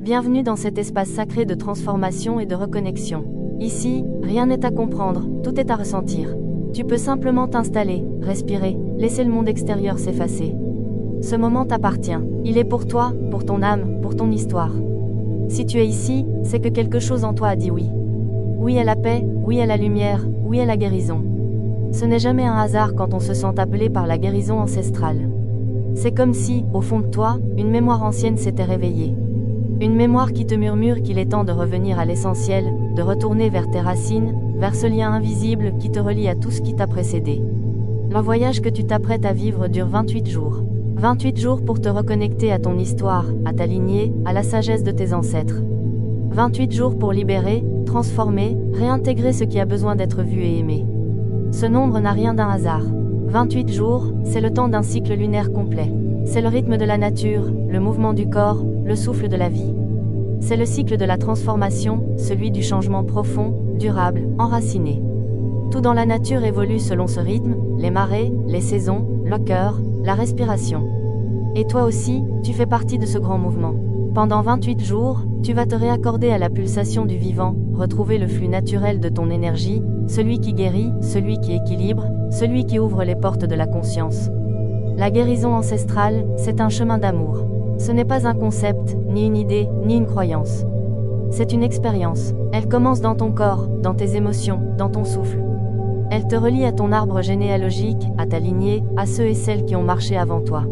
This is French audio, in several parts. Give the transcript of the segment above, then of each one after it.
Bienvenue dans cet espace sacré de transformation et de reconnexion. Ici, rien n'est à comprendre, tout est à ressentir. Tu peux simplement t'installer, respirer, laisser le monde extérieur s'effacer. Ce moment t'appartient. Il est pour toi, pour ton âme, pour ton histoire. Si tu es ici, c'est que quelque chose en toi a dit oui. Oui à la paix, oui à la lumière, oui à la guérison. Ce n'est jamais un hasard quand on se sent appelé par la guérison ancestrale. C'est comme si, au fond de toi, une mémoire ancienne s'était réveillée. Une mémoire qui te murmure qu'il est temps de revenir à l'essentiel, de retourner vers tes racines, vers ce lien invisible qui te relie à tout ce qui t'a précédé. Le voyage que tu t'apprêtes à vivre dure 28 jours. 28 jours pour te reconnecter à ton histoire, à ta lignée, à la sagesse de tes ancêtres. 28 jours pour libérer, transformer, réintégrer ce qui a besoin d'être vu et aimé. Ce nombre n'a rien d'un hasard. 28 jours, c'est le temps d'un cycle lunaire complet. C'est le rythme de la nature, le mouvement du corps, le souffle de la vie. C'est le cycle de la transformation, celui du changement profond, durable, enraciné. Tout dans la nature évolue selon ce rythme, les marées, les saisons, le cœur, la respiration. Et toi aussi, tu fais partie de ce grand mouvement. Pendant 28 jours, tu vas te réaccorder à la pulsation du vivant, retrouver le flux naturel de ton énergie, celui qui guérit, celui qui équilibre, celui qui ouvre les portes de la conscience. La guérison ancestrale, c'est un chemin d'amour. Ce n'est pas un concept, ni une idée, ni une croyance. C'est une expérience. Elle commence dans ton corps, dans tes émotions, dans ton souffle. Elle te relie à ton arbre généalogique, à ta lignée, à ceux et celles qui ont marché avant toi.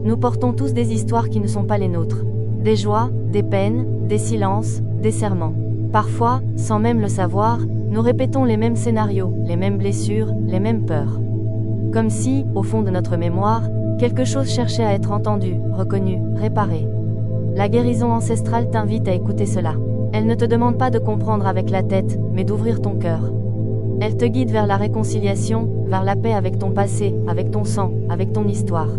Nous portons tous des histoires qui ne sont pas les nôtres. Des joies, des peines, des silences, des serments. Parfois, sans même le savoir, nous répétons les mêmes scénarios, les mêmes blessures, les mêmes peurs. Comme si, au fond de notre mémoire, quelque chose cherchait à être entendu, reconnu, réparé. La guérison ancestrale t'invite à écouter cela. Elle ne te demande pas de comprendre avec la tête, mais d'ouvrir ton cœur. Elle te guide vers la réconciliation, vers la paix avec ton passé, avec ton sang, avec ton histoire.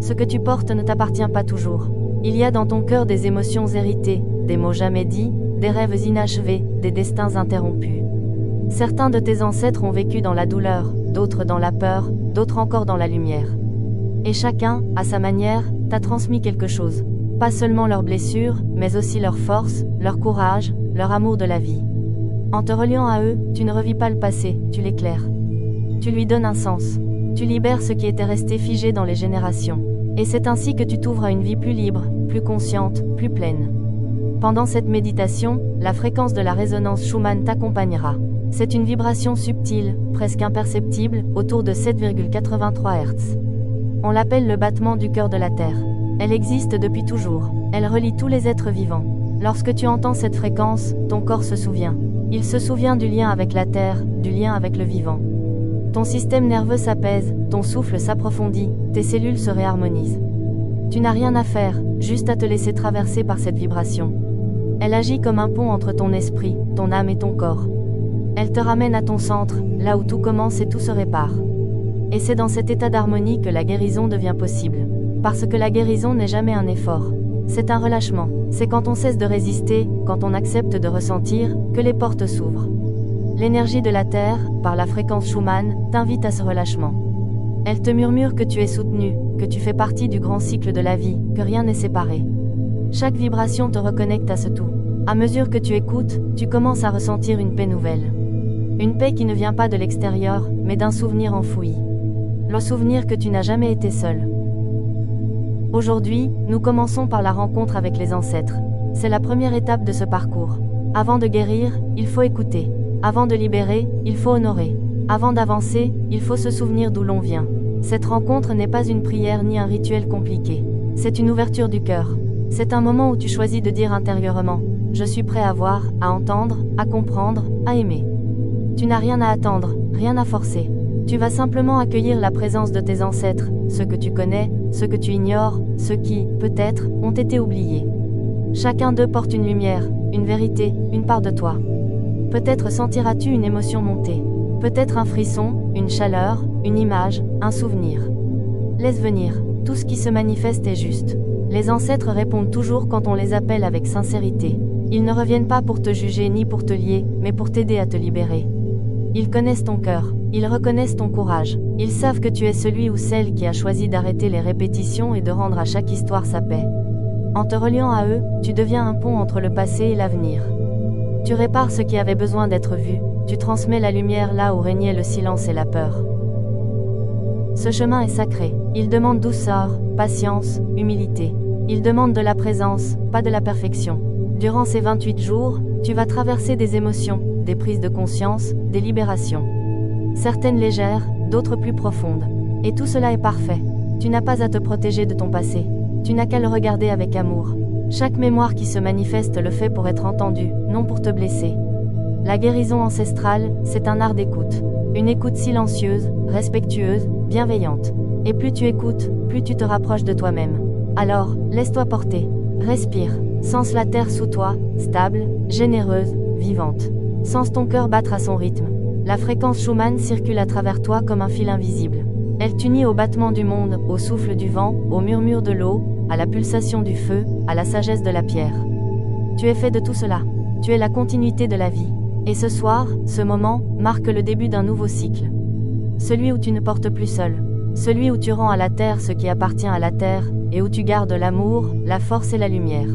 Ce que tu portes ne t'appartient pas toujours. Il y a dans ton cœur des émotions héritées, des mots jamais dits, des rêves inachevés, des destins interrompus. Certains de tes ancêtres ont vécu dans la douleur, d'autres dans la peur, d'autres encore dans la lumière. Et chacun, à sa manière, t'a transmis quelque chose. Pas seulement leurs blessures, mais aussi leur force, leur courage, leur amour de la vie. En te reliant à eux, tu ne revis pas le passé, tu l'éclaires. Tu lui donnes un sens. Tu libères ce qui était resté figé dans les générations. Et c'est ainsi que tu t'ouvres à une vie plus libre, plus consciente, plus pleine. Pendant cette méditation, la fréquence de la résonance Schumann t'accompagnera. C'est une vibration subtile, presque imperceptible, autour de 7,83 Hz. On l'appelle le battement du cœur de la Terre. Elle existe depuis toujours. Elle relie tous les êtres vivants. Lorsque tu entends cette fréquence, ton corps se souvient. Il se souvient du lien avec la Terre, du lien avec le vivant. Ton système nerveux s'apaise, ton souffle s'approfondit, tes cellules se réharmonisent. Tu n'as rien à faire, juste à te laisser traverser par cette vibration. Elle agit comme un pont entre ton esprit, ton âme et ton corps. Elle te ramène à ton centre, là où tout commence et tout se répare. Et c'est dans cet état d'harmonie que la guérison devient possible. Parce que la guérison n'est jamais un effort. C'est un relâchement. C'est quand on cesse de résister, quand on accepte de ressentir, que les portes s'ouvrent. L'énergie de la Terre, par la fréquence Schumann, t'invite à ce relâchement. Elle te murmure que tu es soutenu, que tu fais partie du grand cycle de la vie, que rien n'est séparé. Chaque vibration te reconnecte à ce tout. À mesure que tu écoutes, tu commences à ressentir une paix nouvelle. Une paix qui ne vient pas de l'extérieur, mais d'un souvenir enfoui. Le souvenir que tu n'as jamais été seul. Aujourd'hui, nous commençons par la rencontre avec les ancêtres. C'est la première étape de ce parcours. Avant de guérir, il faut écouter. Avant de libérer, il faut honorer. Avant d'avancer, il faut se souvenir d'où l'on vient. Cette rencontre n'est pas une prière ni un rituel compliqué. C'est une ouverture du cœur. C'est un moment où tu choisis de dire intérieurement « Je suis prêt à voir, à entendre, à comprendre, à aimer ». Tu n'as rien à attendre, rien à forcer. Tu vas simplement accueillir la présence de tes ancêtres, ceux que tu connais, ceux que tu ignores, ceux qui, peut-être, ont été oubliés. Chacun d'eux porte une lumière, une vérité, une part de toi. Peut-être sentiras-tu une émotion monter. Peut-être un frisson, une chaleur, une image, un souvenir. Laisse venir, tout ce qui se manifeste est juste. Les ancêtres répondent toujours quand on les appelle avec sincérité. Ils ne reviennent pas pour te juger ni pour te lier, mais pour t'aider à te libérer. Ils connaissent ton cœur, ils reconnaissent ton courage. Ils savent que tu es celui ou celle qui a choisi d'arrêter les répétitions et de rendre à chaque histoire sa paix. En te reliant à eux, tu deviens un pont entre le passé et l'avenir. Tu répares ce qui avait besoin d'être vu, tu transmets la lumière là où régnait le silence et la peur. Ce chemin est sacré, il demande douceur, patience, humilité. Il demande de la présence, pas de la perfection. Durant ces 28 jours, tu vas traverser des émotions, des prises de conscience, des libérations. Certaines légères, d'autres plus profondes. Et tout cela est parfait. Tu n'as pas à te protéger de ton passé. Tu n'as qu'à le regarder avec amour. Chaque mémoire qui se manifeste le fait pour être entendue, non pour te blesser. La guérison ancestrale, c'est un art d'écoute. Une écoute silencieuse, respectueuse, bienveillante. Et plus tu écoutes, plus tu te rapproches de toi-même. Alors, laisse-toi porter. Respire. Sens la terre sous toi, stable, généreuse, vivante. Sens ton cœur battre à son rythme. La fréquence Schumann circule à travers toi comme un fil invisible. Elle t'unit au battement du monde, au souffle du vent, au murmure de l'eau, à la pulsation du feu, à la sagesse de la pierre. Tu es fait de tout cela. Tu es la continuité de la vie. Et ce soir, ce moment, marque le début d'un nouveau cycle. Celui où tu ne portes plus seul. Celui où tu rends à la terre ce qui appartient à la terre, et où tu gardes l'amour, la force et la lumière.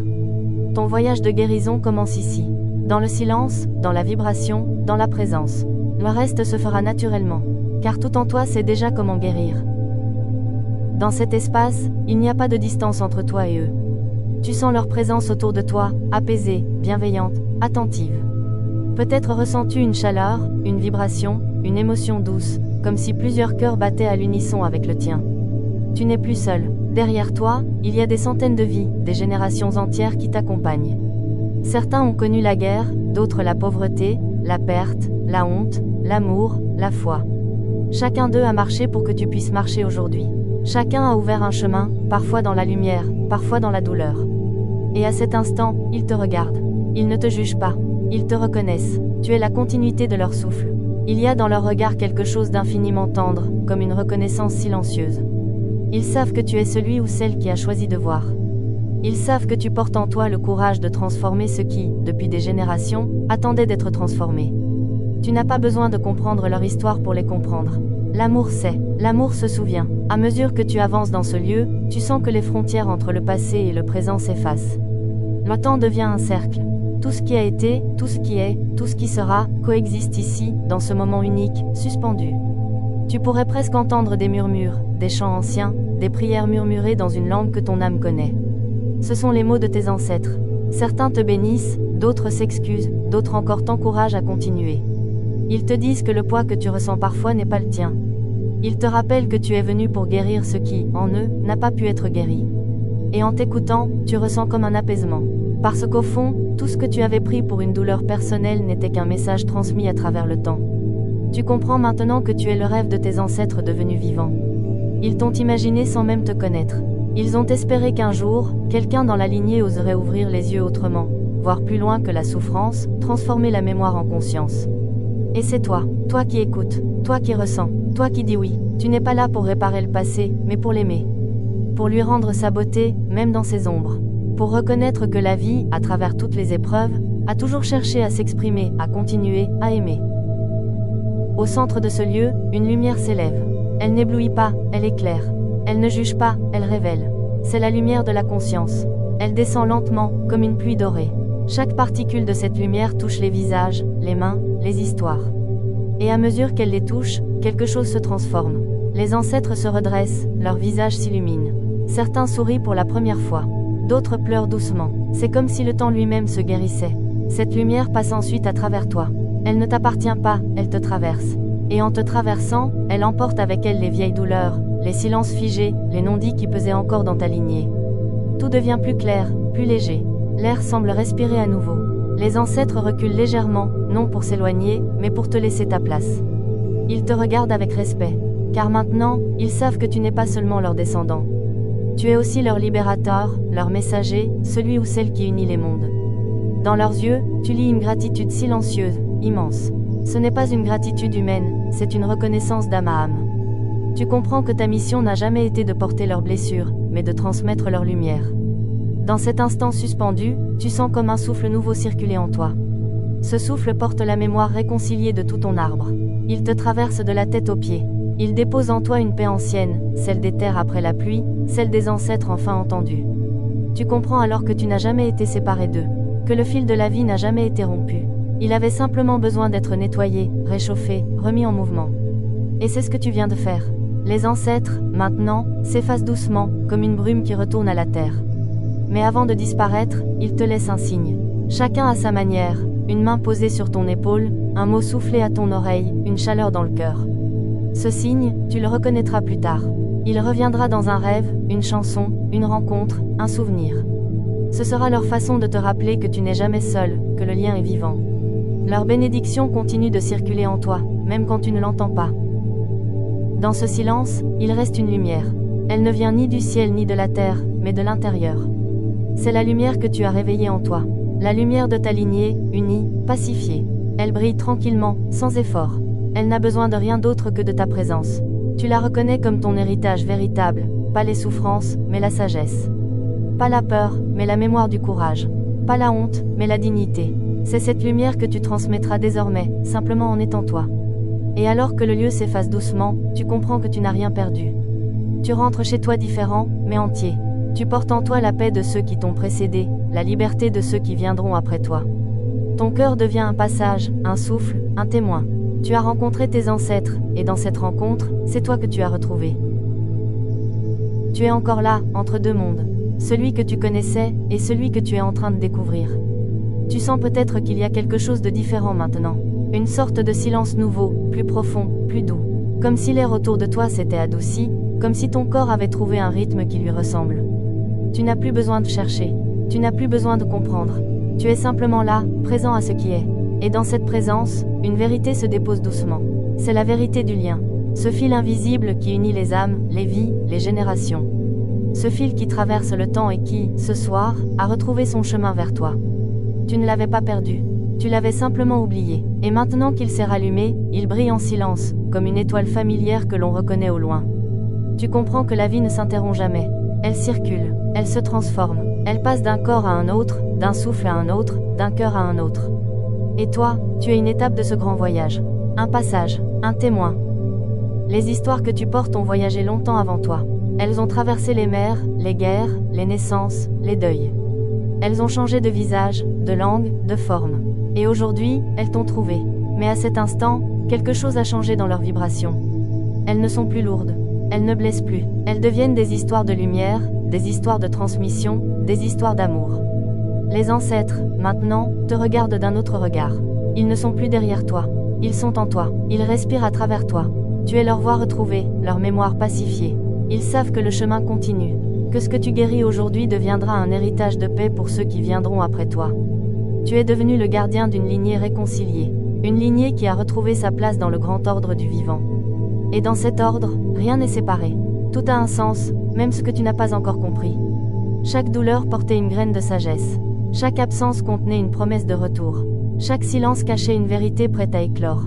Ton voyage de guérison commence ici. Dans le silence, dans la vibration, dans la présence. Le reste se fera naturellement. Car tout en toi sait déjà comment guérir. Dans cet espace, il n'y a pas de distance entre toi et eux. Tu sens leur présence autour de toi, apaisée, bienveillante, attentive. Peut-être ressens-tu une chaleur, une vibration, une émotion douce, comme si plusieurs cœurs battaient à l'unisson avec le tien. Tu n'es plus seul. Derrière toi, il y a des centaines de vies, des générations entières qui t'accompagnent. Certains ont connu la guerre, d'autres la pauvreté, la perte, la honte, l'amour, la foi. Chacun d'eux a marché pour que tu puisses marcher aujourd'hui. Chacun a ouvert un chemin, parfois dans la lumière, parfois dans la douleur. Et à cet instant, ils te regardent. Ils ne te jugent pas. Ils te reconnaissent. Tu es la continuité de leur souffle. Il y a dans leur regard quelque chose d'infiniment tendre, comme une reconnaissance silencieuse. Ils savent que tu es celui ou celle qui a choisi de voir. Ils savent que tu portes en toi le courage de transformer ce qui, depuis des générations, attendait d'être transformé. Tu n'as pas besoin de comprendre leur histoire pour les comprendre. L'amour sait, l'amour se souvient. À mesure que tu avances dans ce lieu, tu sens que les frontières entre le passé et le présent s'effacent. Le temps devient un cercle. Tout ce qui a été, tout ce qui est, tout ce qui sera, coexiste ici, dans ce moment unique, suspendu. Tu pourrais presque entendre des murmures, des chants anciens, des prières murmurées dans une langue que ton âme connaît. Ce sont les mots de tes ancêtres. Certains te bénissent, d'autres s'excusent, d'autres encore t'encouragent à continuer. Ils te disent que le poids que tu ressens parfois n'est pas le tien. Ils te rappellent que tu es venu pour guérir ce qui, en eux, n'a pas pu être guéri. Et en t'écoutant, tu ressens comme un apaisement. Parce qu'au fond, tout ce que tu avais pris pour une douleur personnelle n'était qu'un message transmis à travers le temps. Tu comprends maintenant que tu es le rêve de tes ancêtres devenus vivants. Ils t'ont imaginé sans même te connaître. Ils ont espéré qu'un jour, quelqu'un dans la lignée oserait ouvrir les yeux autrement, voir plus loin que la souffrance, transformer la mémoire en conscience. Et c'est toi, toi qui écoutes, toi qui ressens, toi qui dis oui. Tu n'es pas là pour réparer le passé, mais pour l'aimer. Pour lui rendre sa beauté, même dans ses ombres. Pour reconnaître que la vie, à travers toutes les épreuves, a toujours cherché à s'exprimer, à continuer, à aimer. Au centre de ce lieu, une lumière s'élève. Elle n'éblouit pas, elle éclaire. Elle ne juge pas, elle révèle. C'est la lumière de la conscience. Elle descend lentement, comme une pluie dorée. Chaque particule de cette lumière touche les visages, les mains, les histoires. Et à mesure qu'elle les touche, quelque chose se transforme. Les ancêtres se redressent, leurs visages s'illuminent. Certains sourient pour la première fois. D'autres pleurent doucement. C'est comme si le temps lui-même se guérissait. Cette lumière passe ensuite à travers toi. Elle ne t'appartient pas, elle te traverse. Et en te traversant, elle emporte avec elle les vieilles douleurs, les silences figés, les non-dits qui pesaient encore dans ta lignée. Tout devient plus clair, plus léger. L'air semble respirer à nouveau. Les ancêtres reculent légèrement, non pour s'éloigner, mais pour te laisser ta place. Ils te regardent avec respect. Car maintenant, ils savent que tu n'es pas seulement leur descendant. Tu es aussi leur libérateur, leur messager, celui ou celle qui unit les mondes. Dans leurs yeux, tu lis une gratitude silencieuse, immense. Ce n'est pas une gratitude humaine, c'est une reconnaissance d'âme à âme. Tu comprends que ta mission n'a jamais été de porter leurs blessures, mais de transmettre leur lumière. Dans cet instant suspendu, tu sens comme un souffle nouveau circuler en toi. Ce souffle porte la mémoire réconciliée de tout ton arbre. Il te traverse de la tête aux pieds. Il dépose en toi une paix ancienne, celle des terres après la pluie, celle des ancêtres enfin entendus. Tu comprends alors que tu n'as jamais été séparé d'eux, que le fil de la vie n'a jamais été rompu. Il avait simplement besoin d'être nettoyé, réchauffé, remis en mouvement. Et c'est ce que tu viens de faire. Les ancêtres, maintenant, s'effacent doucement, comme une brume qui retourne à la terre. Mais avant de disparaître, ils te laissent un signe. Chacun à sa manière, une main posée sur ton épaule, un mot soufflé à ton oreille, une chaleur dans le cœur. Ce signe, tu le reconnaîtras plus tard. Il reviendra dans un rêve, une chanson, une rencontre, un souvenir. Ce sera leur façon de te rappeler que tu n'es jamais seul, que le lien est vivant. Leur bénédiction continue de circuler en toi, même quand tu ne l'entends pas. Dans ce silence, il reste une lumière. Elle ne vient ni du ciel ni de la terre, mais de l'intérieur. C'est la lumière que tu as réveillée en toi. La lumière de ta lignée, unie, pacifiée. Elle brille tranquillement, sans effort. Elle n'a besoin de rien d'autre que de ta présence. Tu la reconnais comme ton héritage véritable, pas les souffrances, mais la sagesse. Pas la peur, mais la mémoire du courage. Pas la honte, mais la dignité. C'est cette lumière que tu transmettras désormais, simplement en étant toi. Et alors que le lieu s'efface doucement, tu comprends que tu n'as rien perdu. Tu rentres chez toi différent, mais entier. Tu portes en toi la paix de ceux qui t'ont précédé, la liberté de ceux qui viendront après toi. Ton cœur devient un passage, un souffle, un témoin. Tu as rencontré tes ancêtres, et dans cette rencontre, c'est toi que tu as retrouvé. Tu es encore là, entre deux mondes. Celui que tu connaissais, et celui que tu es en train de découvrir. Tu sens peut-être qu'il y a quelque chose de différent maintenant. Une sorte de silence nouveau, plus profond, plus doux. Comme si l'air autour de toi s'était adouci, comme si ton corps avait trouvé un rythme qui lui ressemble. Tu n'as plus besoin de chercher. Tu n'as plus besoin de comprendre. Tu es simplement là, présent à ce qui est. Et dans cette présence, une vérité se dépose doucement. C'est la vérité du lien. Ce fil invisible qui unit les âmes, les vies, les générations. Ce fil qui traverse le temps et qui, ce soir, a retrouvé son chemin vers toi. Tu ne l'avais pas perdu. Tu l'avais simplement oublié. Et maintenant qu'il s'est rallumé, il brille en silence, comme une étoile familière que l'on reconnaît au loin. Tu comprends que la vie ne s'interrompt jamais. Elle circule, elle se transforme, elle passe d'un corps à un autre, d'un souffle à un autre, d'un cœur à un autre. Et toi, tu es une étape de ce grand voyage. Un passage, un témoin. Les histoires que tu portes ont voyagé longtemps avant toi. Elles ont traversé les mers, les guerres, les naissances, les deuils. Elles ont changé de visage, de langue, de forme. Et aujourd'hui, elles t'ont trouvé. Mais à cet instant, quelque chose a changé dans leur vibration. Elles ne sont plus lourdes. Elles ne blessent plus. Elles deviennent des histoires de lumière, des histoires de transmission, des histoires d'amour. Les ancêtres, maintenant, te regardent d'un autre regard. Ils ne sont plus derrière toi. Ils sont en toi. Ils respirent à travers toi. Tu es leur voix retrouvée, leur mémoire pacifiée. Ils savent que le chemin continue. Que ce que tu guéris aujourd'hui deviendra un héritage de paix pour ceux qui viendront après toi. Tu es devenu le gardien d'une lignée réconciliée. Une lignée qui a retrouvé sa place dans le grand ordre du vivant. Et dans cet ordre, rien n'est séparé. Tout a un sens, même ce que tu n'as pas encore compris. Chaque douleur portait une graine de sagesse. Chaque absence contenait une promesse de retour. Chaque silence cachait une vérité prête à éclore.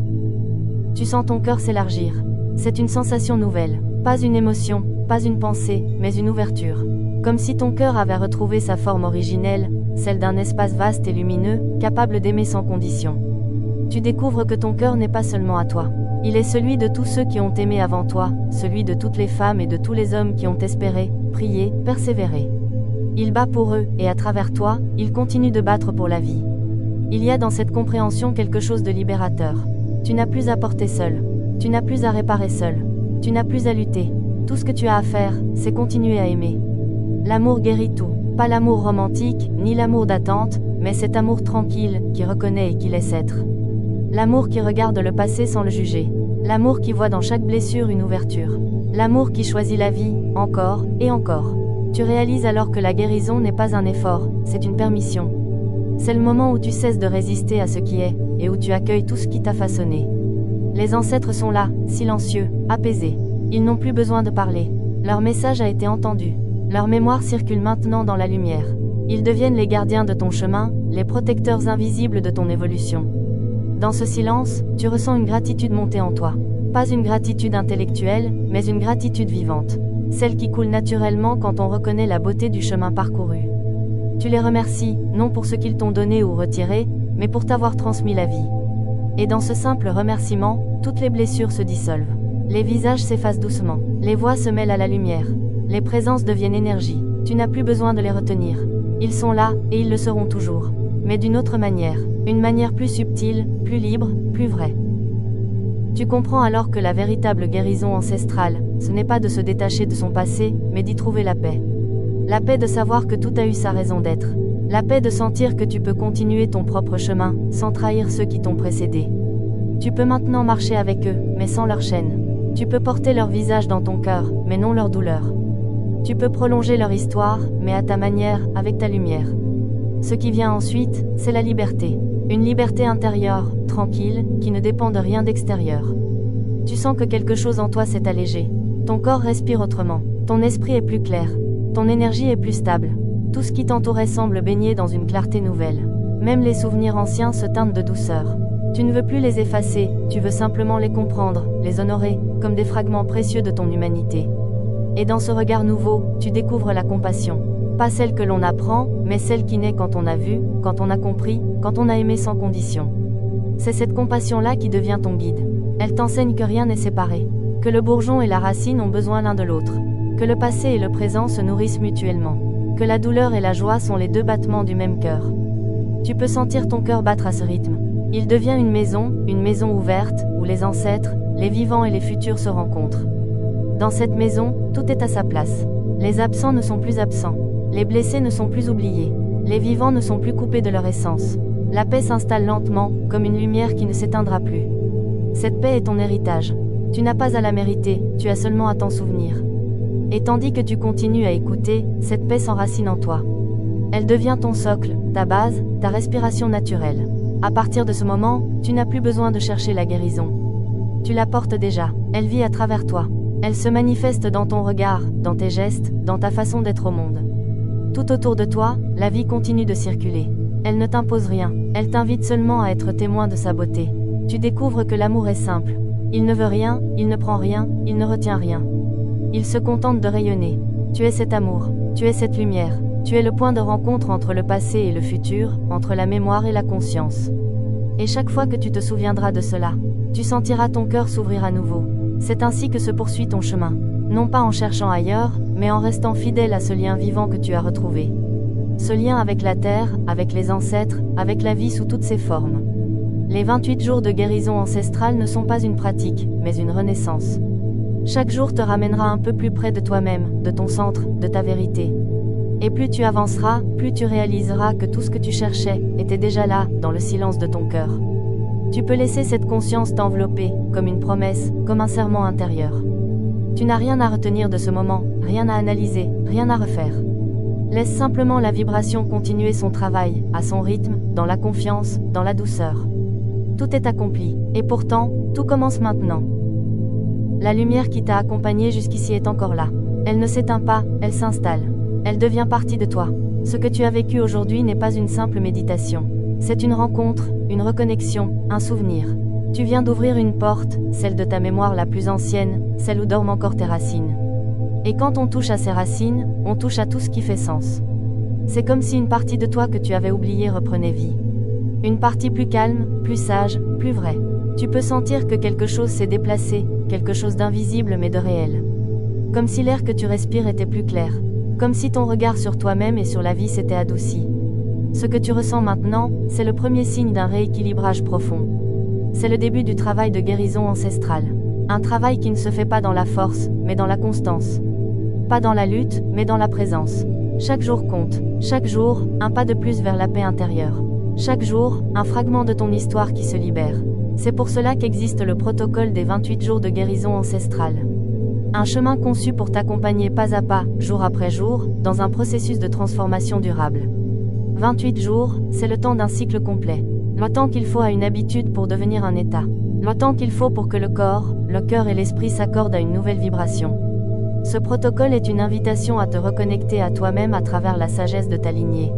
Tu sens ton cœur s'élargir. C'est une sensation nouvelle. Pas une émotion, pas une pensée, mais une ouverture. Comme si ton cœur avait retrouvé sa forme originelle, celle d'un espace vaste et lumineux, capable d'aimer sans condition. Tu découvres que ton cœur n'est pas seulement à toi. Il est celui de tous ceux qui ont aimé avant toi, celui de toutes les femmes et de tous les hommes qui ont espéré, prié, persévéré. Il bat pour eux, et à travers toi, il continue de battre pour la vie. Il y a dans cette compréhension quelque chose de libérateur. Tu n'as plus à porter seul. Tu n'as plus à réparer seul. Tu n'as plus à lutter. Tout ce que tu as à faire, c'est continuer à aimer. L'amour guérit tout. Pas l'amour romantique, ni l'amour d'attente, mais cet amour tranquille, qui reconnaît et qui laisse être. L'amour qui regarde le passé sans le juger. L'amour qui voit dans chaque blessure une ouverture. L'amour qui choisit la vie, encore, et encore. Tu réalises alors que la guérison n'est pas un effort, c'est une permission. C'est le moment où tu cesses de résister à ce qui est, et où tu accueilles tout ce qui t'a façonné. Les ancêtres sont là, silencieux, apaisés. Ils n'ont plus besoin de parler. Leur message a été entendu. Leur mémoire circule maintenant dans la lumière. Ils deviennent les gardiens de ton chemin, les protecteurs invisibles de ton évolution. Dans ce silence, tu ressens une gratitude monter en toi. Pas une gratitude intellectuelle, mais une gratitude vivante. Celle qui coule naturellement quand on reconnaît la beauté du chemin parcouru. Tu les remercies, non pour ce qu'ils t'ont donné ou retiré, mais pour t'avoir transmis la vie. Et dans ce simple remerciement, toutes les blessures se dissolvent. Les visages s'effacent doucement. Les voix se mêlent à la lumière. Les présences deviennent énergie. Tu n'as plus besoin de les retenir. Ils sont là, et ils le seront toujours. Mais d'une autre manière. Une manière plus subtile, plus libre, plus vraie. Tu comprends alors que la véritable guérison ancestrale, ce n'est pas de se détacher de son passé, mais d'y trouver la paix. La paix de savoir que tout a eu sa raison d'être. La paix de sentir que tu peux continuer ton propre chemin, sans trahir ceux qui t'ont précédé. Tu peux maintenant marcher avec eux, mais sans leur chaîne. Tu peux porter leur visage dans ton cœur, mais non leur douleur. Tu peux prolonger leur histoire, mais à ta manière, avec ta lumière. Ce qui vient ensuite, c'est la liberté. Une liberté intérieure, tranquille, qui ne dépend de rien d'extérieur. Tu sens que quelque chose en toi s'est allégé. Ton corps respire autrement. Ton esprit est plus clair. Ton énergie est plus stable. Tout ce qui t'entourait semble baigner dans une clarté nouvelle. Même les souvenirs anciens se teintent de douceur. Tu ne veux plus les effacer, tu veux simplement les comprendre, les honorer, comme des fragments précieux de ton humanité. Et dans ce regard nouveau, tu découvres la compassion. Pas celle que l'on apprend, mais celle qui naît quand on a vu, quand on a compris, quand on a aimé sans condition. C'est cette compassion-là qui devient ton guide. Elle t'enseigne que rien n'est séparé, que le bourgeon et la racine ont besoin l'un de l'autre, que le passé et le présent se nourrissent mutuellement, que la douleur et la joie sont les deux battements du même cœur. Tu peux sentir ton cœur battre à ce rythme. Il devient une maison ouverte, où les ancêtres, les vivants et les futurs se rencontrent. Dans cette maison, tout est à sa place. Les absents ne sont plus absents. Les blessés ne sont plus oubliés. Les vivants ne sont plus coupés de leur essence. La paix s'installe lentement, comme une lumière qui ne s'éteindra plus. Cette paix est ton héritage. Tu n'as pas à la mériter, tu as seulement à t'en souvenir. Et tandis que tu continues à écouter, cette paix s'enracine en toi. Elle devient ton socle, ta base, ta respiration naturelle. À partir de ce moment, tu n'as plus besoin de chercher la guérison. Tu la portes déjà, elle vit à travers toi. Elle se manifeste dans ton regard, dans tes gestes, dans ta façon d'être au monde. Tout autour de toi, la vie continue de circuler. Elle ne t'impose rien, elle t'invite seulement à être témoin de sa beauté. Tu découvres que l'amour est simple. Il ne veut rien, il ne prend rien, il ne retient rien. Il se contente de rayonner. Tu es cet amour, tu es cette lumière, tu es le point de rencontre entre le passé et le futur, entre la mémoire et la conscience. Et chaque fois que tu te souviendras de cela, tu sentiras ton cœur s'ouvrir à nouveau. C'est ainsi que se poursuit ton chemin. Non pas en cherchant ailleurs, mais en restant fidèle à ce lien vivant que tu as retrouvé. Ce lien avec la terre, avec les ancêtres, avec la vie sous toutes ses formes. Les 28 jours de guérison ancestrale ne sont pas une pratique, mais une renaissance. Chaque jour te ramènera un peu plus près de toi-même, de ton centre, de ta vérité. Et plus tu avanceras, plus tu réaliseras que tout ce que tu cherchais était déjà là, dans le silence de ton cœur. Tu peux laisser cette conscience t'envelopper, comme une promesse, comme un serment intérieur. Tu n'as rien à retenir de ce moment, rien à analyser, rien à refaire. Laisse simplement la vibration continuer son travail, à son rythme, dans la confiance, dans la douceur. Tout est accompli, et pourtant, tout commence maintenant. La lumière qui t'a accompagné jusqu'ici est encore là. Elle ne s'éteint pas, elle s'installe. Elle devient partie de toi. Ce que tu as vécu aujourd'hui n'est pas une simple méditation. C'est une rencontre, une reconnexion, un souvenir. Tu viens d'ouvrir une porte, celle de ta mémoire la plus ancienne, celle où dorment encore tes racines. Et quand on touche à ces racines, on touche à tout ce qui fait sens. C'est comme si une partie de toi que tu avais oubliée reprenait vie. Une partie plus calme, plus sage, plus vraie. Tu peux sentir que quelque chose s'est déplacé, quelque chose d'invisible mais de réel. Comme si l'air que tu respires était plus clair. Comme si ton regard sur toi-même et sur la vie s'était adouci. Ce que tu ressens maintenant, c'est le premier signe d'un rééquilibrage profond. C'est le début du travail de guérison ancestrale. Un travail qui ne se fait pas dans la force, mais dans la constance. Pas dans la lutte, mais dans la présence. Chaque jour compte. Chaque jour, un pas de plus vers la paix intérieure. Chaque jour, un fragment de ton histoire qui se libère. C'est pour cela qu'existe le protocole des 28 jours de guérison ancestrale. Un chemin conçu pour t'accompagner pas à pas, jour après jour, dans un processus de transformation durable. 28 jours, c'est le temps d'un cycle complet. Le temps qu'il faut à une habitude pour devenir un état. Le temps qu'il faut pour que le corps, le cœur et l'esprit s'accordent à une nouvelle vibration. Ce protocole est une invitation à te reconnecter à toi-même à travers la sagesse de ta lignée.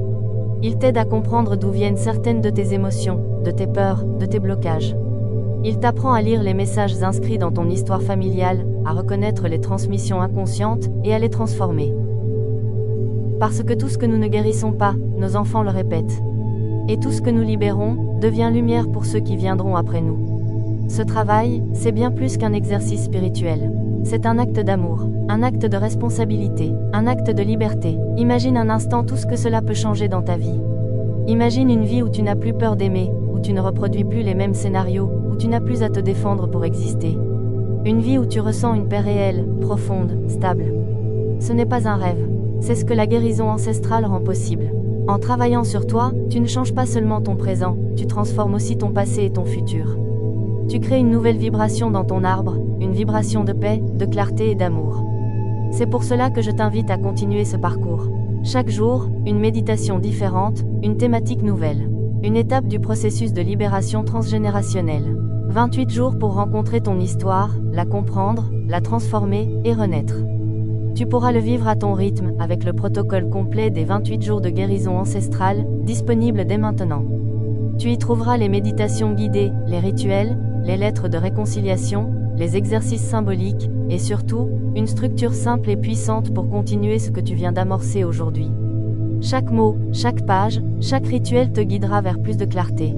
Il t'aide à comprendre d'où viennent certaines de tes émotions, de tes peurs, de tes blocages. Il t'apprend à lire les messages inscrits dans ton histoire familiale, à reconnaître les transmissions inconscientes et à les transformer. Parce que tout ce que nous ne guérissons pas, nos enfants le répètent. Et tout ce que nous libérons, devient lumière pour ceux qui viendront après nous. Ce travail, c'est bien plus qu'un exercice spirituel. C'est un acte d'amour. un acte de responsabilité, un acte de liberté. Imagine un instant tout ce que cela peut changer dans ta vie. Imagine une vie où tu n'as plus peur d'aimer, où tu ne reproduis plus les mêmes scénarios, où tu n'as plus à te défendre pour exister. Une vie où tu ressens une paix réelle, profonde, stable. Ce n'est pas un rêve. C'est ce que la guérison ancestrale rend possible. En travaillant sur toi, tu ne changes pas seulement ton présent, tu transformes aussi ton passé et ton futur. Tu crées une nouvelle vibration dans ton arbre, une vibration de paix, de clarté et d'amour. C'est pour cela que je t'invite à continuer ce parcours. Chaque jour, une méditation différente, une thématique nouvelle. Une étape du processus de libération transgénérationnelle. 28 jours pour rencontrer ton histoire, la comprendre, la transformer et renaître. Tu pourras le vivre à ton rythme, avec le protocole complet des 28 jours de guérison ancestrale, disponible dès maintenant. Tu y trouveras les méditations guidées, les rituels, les lettres de réconciliation, les exercices symboliques, et surtout, une structure simple et puissante pour continuer ce que tu viens d'amorcer aujourd'hui. Chaque mot, chaque page, chaque rituel te guidera vers plus de clarté,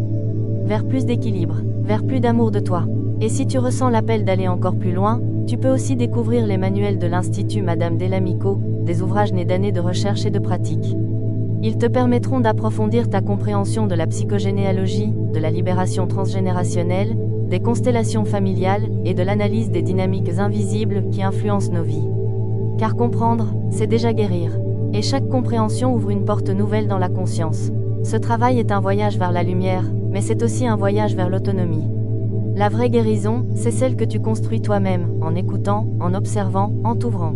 vers plus d'équilibre, vers plus d'amour de toi. Et si tu ressens l'appel d'aller encore plus loin, tu peux aussi découvrir les manuels de l'Institut Madame Delamico, des ouvrages nés d'années de recherche et de pratique. Ils te permettront d'approfondir ta compréhension de la psychogénéalogie, de la libération transgénérationnelle, des constellations familiales et de l'analyse des dynamiques invisibles qui influencent nos vies. Car comprendre, c'est déjà guérir. Et chaque compréhension ouvre une porte nouvelle dans la conscience. Ce travail est un voyage vers la lumière, mais c'est aussi un voyage vers l'autonomie. La vraie guérison, c'est celle que tu construis toi-même, en écoutant, en observant, en t'ouvrant.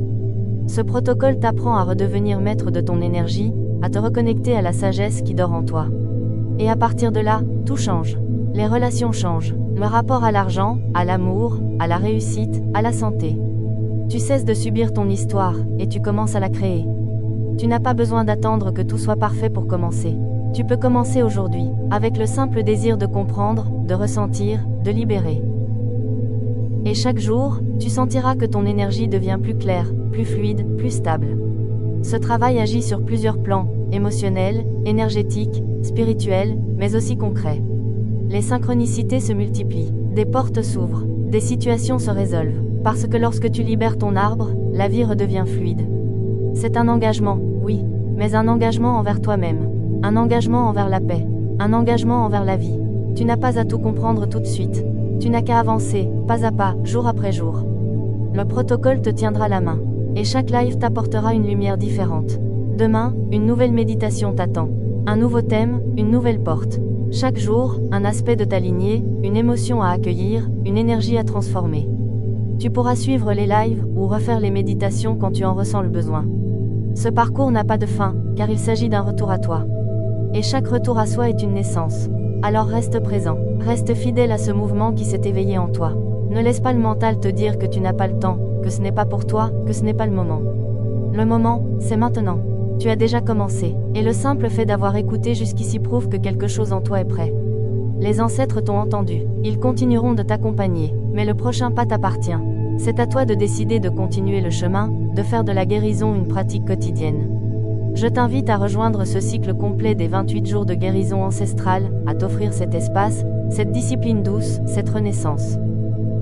Ce protocole t'apprend à redevenir maître de ton énergie, à te reconnecter à la sagesse qui dort en toi. Et à partir de là, tout change. Les relations changent, le rapport à l'argent, à l'amour, à la réussite, à la santé. Tu cesses de subir ton histoire, et tu commences à la créer. Tu n'as pas besoin d'attendre que tout soit parfait pour commencer. Tu peux commencer aujourd'hui, avec le simple désir de comprendre, de ressentir, de libérer. Et chaque jour, tu sentiras que ton énergie devient plus claire, plus fluide, plus stable. Ce travail agit sur plusieurs plans, émotionnel, énergétique, spirituel, mais aussi concret. Les synchronicités se multiplient, des portes s'ouvrent, des situations se résolvent, parce que lorsque tu libères ton arbre, la vie redevient fluide. C'est un engagement, oui, mais un engagement envers toi-même, un engagement envers la paix, un engagement envers la vie. Tu n'as pas à tout comprendre tout de suite, tu n'as qu'à avancer, pas à pas, jour après jour. Le protocole te tiendra la main, et chaque live t'apportera une lumière différente. Demain, une nouvelle méditation t'attend, un nouveau thème, une nouvelle porte. Chaque jour, un aspect de ta lignée, une émotion à accueillir, une énergie à transformer. Tu pourras suivre les lives ou refaire les méditations quand tu en ressens le besoin. Ce parcours n'a pas de fin, car il s'agit d'un retour à toi. Et chaque retour à soi est une naissance. Alors reste présent, reste fidèle à ce mouvement qui s'est éveillé en toi. Ne laisse pas le mental te dire que tu n'as pas le temps, que ce n'est pas pour toi, que ce n'est pas le moment. Le moment, c'est maintenant. Tu as déjà commencé, et le simple fait d'avoir écouté jusqu'ici prouve que quelque chose en toi est prêt. Les ancêtres t'ont entendu, ils continueront de t'accompagner, mais le prochain pas t'appartient. C'est à toi de décider de continuer le chemin, de faire de la guérison une pratique quotidienne. Je t'invite à rejoindre ce cycle complet des 28 jours de guérison ancestrale, à t'offrir cet espace, cette discipline douce, cette renaissance.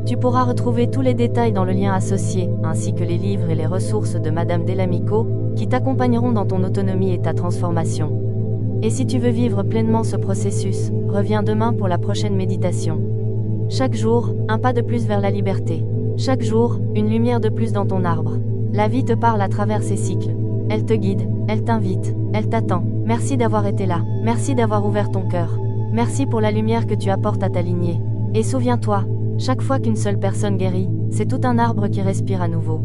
Tu pourras retrouver tous les détails dans le lien associé, ainsi que les livres et les ressources de Madame Delamico, qui t'accompagneront dans ton autonomie et ta transformation. Et si tu veux vivre pleinement ce processus, reviens demain pour la prochaine méditation. Chaque jour, un pas de plus vers la liberté. Chaque jour, une lumière de plus dans ton arbre. La vie te parle à travers ces cycles. Elle te guide, elle t'invite, elle t'attend. Merci d'avoir été là, merci d'avoir ouvert ton cœur. Merci pour la lumière que tu apportes à ta lignée. Et souviens-toi, chaque fois qu'une seule personne guérit, c'est tout un arbre qui respire à nouveau.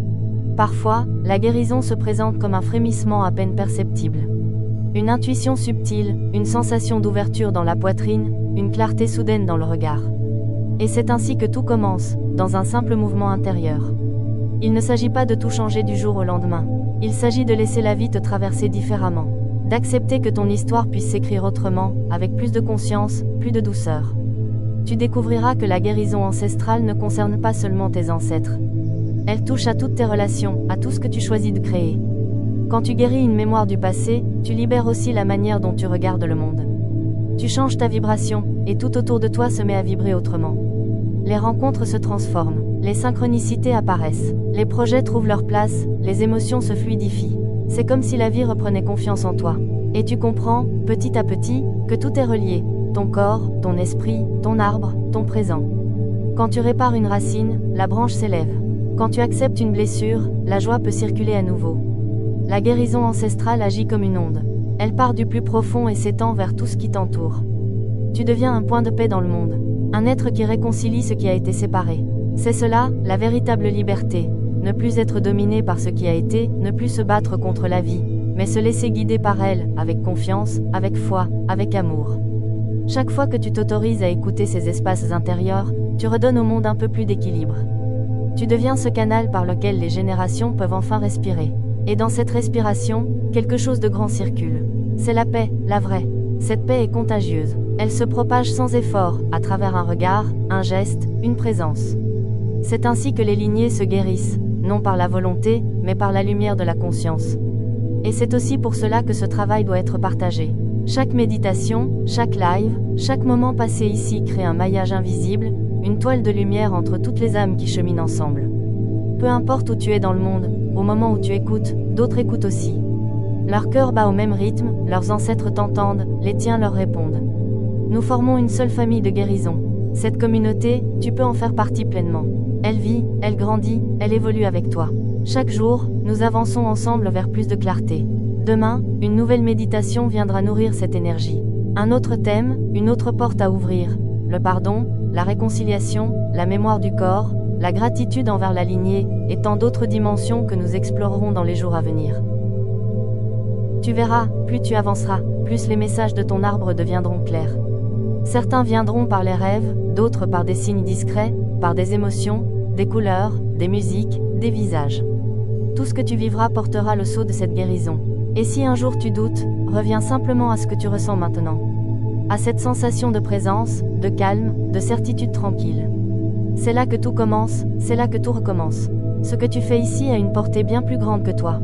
Parfois, la guérison se présente comme un frémissement à peine perceptible. Une intuition subtile, une sensation d'ouverture dans la poitrine, une clarté soudaine dans le regard. Et c'est ainsi que tout commence, dans un simple mouvement intérieur. Il ne s'agit pas de tout changer du jour au lendemain. Il s'agit de laisser la vie te traverser différemment. D'accepter que ton histoire puisse s'écrire autrement, avec plus de conscience, plus de douceur. Tu découvriras que la guérison ancestrale ne concerne pas seulement tes ancêtres. Elle touche à toutes tes relations, à tout ce que tu choisis de créer. Quand tu guéris une mémoire du passé, tu libères aussi la manière dont tu regardes le monde. Tu changes ta vibration, et tout autour de toi se met à vibrer autrement. Les rencontres se transforment. les synchronicités apparaissent, les projets trouvent leur place, les émotions se fluidifient. C'est comme si la vie reprenait confiance en toi. Et tu comprends, petit à petit, que tout est relié. Ton corps, ton esprit, ton arbre, ton présent. Quand tu répares une racine, la branche s'élève. Quand tu acceptes une blessure, la joie peut circuler à nouveau. La guérison ancestrale agit comme une onde. Elle part du plus profond et s'étend vers tout ce qui t'entoure. Tu deviens un point de paix dans le monde. Un être qui réconcilie ce qui a été séparé. C'est cela, la véritable liberté. Ne plus être dominé par ce qui a été, ne plus se battre contre la vie, mais se laisser guider par elle, avec confiance, avec foi, avec amour. Chaque fois que tu t'autorises à écouter ces espaces intérieurs, tu redonnes au monde un peu plus d'équilibre. Tu deviens ce canal par lequel les générations peuvent enfin respirer. Et dans cette respiration, quelque chose de grand circule. C'est la paix, la vraie. Cette paix est contagieuse. Elle se propage sans effort, à travers un regard, un geste, une présence. C'est ainsi que les lignées se guérissent, non par la volonté, mais par la lumière de la conscience. Et c'est aussi pour cela que ce travail doit être partagé. Chaque méditation, chaque live, chaque moment passé ici crée un maillage invisible, une toile de lumière entre toutes les âmes qui cheminent ensemble. Peu importe où tu es dans le monde, au moment où tu écoutes, d'autres écoutent aussi. Leur cœur bat au même rythme, leurs ancêtres t'entendent, les tiens leur répondent. Nous formons une seule famille de guérison. Cette communauté, tu peux en faire partie pleinement. Elle vit, elle grandit, elle évolue avec toi. Chaque jour, nous avançons ensemble vers plus de clarté. Demain, une nouvelle méditation viendra nourrir cette énergie. Un autre thème, une autre porte à ouvrir. Le pardon, la réconciliation, la mémoire du corps, la gratitude envers la lignée, et tant d'autres dimensions que nous explorerons dans les jours à venir. Tu verras, plus tu avanceras, plus les messages de ton arbre deviendront clairs. Certains viendront par les rêves, d'autres par des signes discrets, par des émotions, des couleurs, des musiques, des visages. Tout ce que tu vivras portera le sceau de cette guérison. Et si un jour tu doutes, reviens simplement à ce que tu ressens maintenant. À cette sensation de présence, de calme, de certitude tranquille. C'est là que tout commence, c'est là que tout recommence. Ce que tu fais ici a une portée bien plus grande que toi.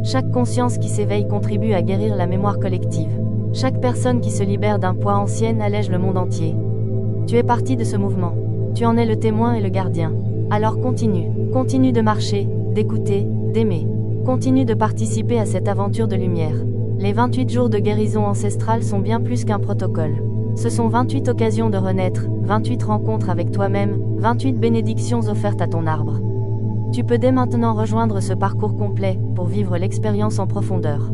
Chaque conscience qui s'éveille contribue à guérir la mémoire collective. Chaque personne qui se libère d'un poids ancien allège le monde entier. Tu es partie de ce mouvement. Tu en es le témoin et le gardien. Alors continue. Continue de marcher, d'écouter, d'aimer. Continue de participer à cette aventure de lumière. Les 28 jours de guérison ancestrale sont bien plus qu'un protocole. Ce sont 28 occasions de renaître, 28 rencontres avec toi-même, 28 bénédictions offertes à ton arbre. Tu peux dès maintenant rejoindre ce parcours complet, pour vivre l'expérience en profondeur.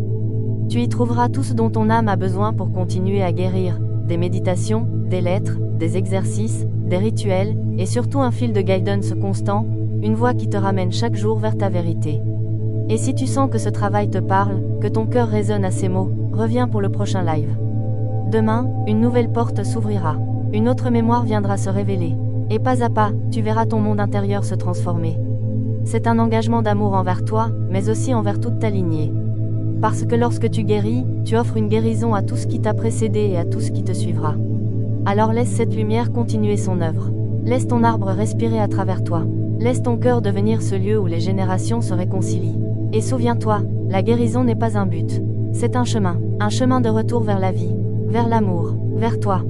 Tu y trouveras tout ce dont ton âme a besoin pour continuer à guérir, des méditations, des lettres, des exercices, des rituels, et surtout un fil de guidance constant, une voix qui te ramène chaque jour vers ta vérité. Et si tu sens que ce travail te parle, que ton cœur résonne à ces mots, reviens pour le prochain live. Demain, une nouvelle porte s'ouvrira. Une autre mémoire viendra se révéler. Et pas à pas, tu verras ton monde intérieur se transformer. C'est un engagement d'amour envers toi, mais aussi envers toute ta lignée. Parce que lorsque tu guéris, tu offres une guérison à tout ce qui t'a précédé et à tout ce qui te suivra. Alors laisse cette lumière continuer son œuvre. Laisse ton arbre respirer à travers toi. Laisse ton cœur devenir ce lieu où les générations se réconcilient. Et souviens-toi, la guérison n'est pas un but. C'est un chemin de retour vers la vie, vers l'amour, vers toi.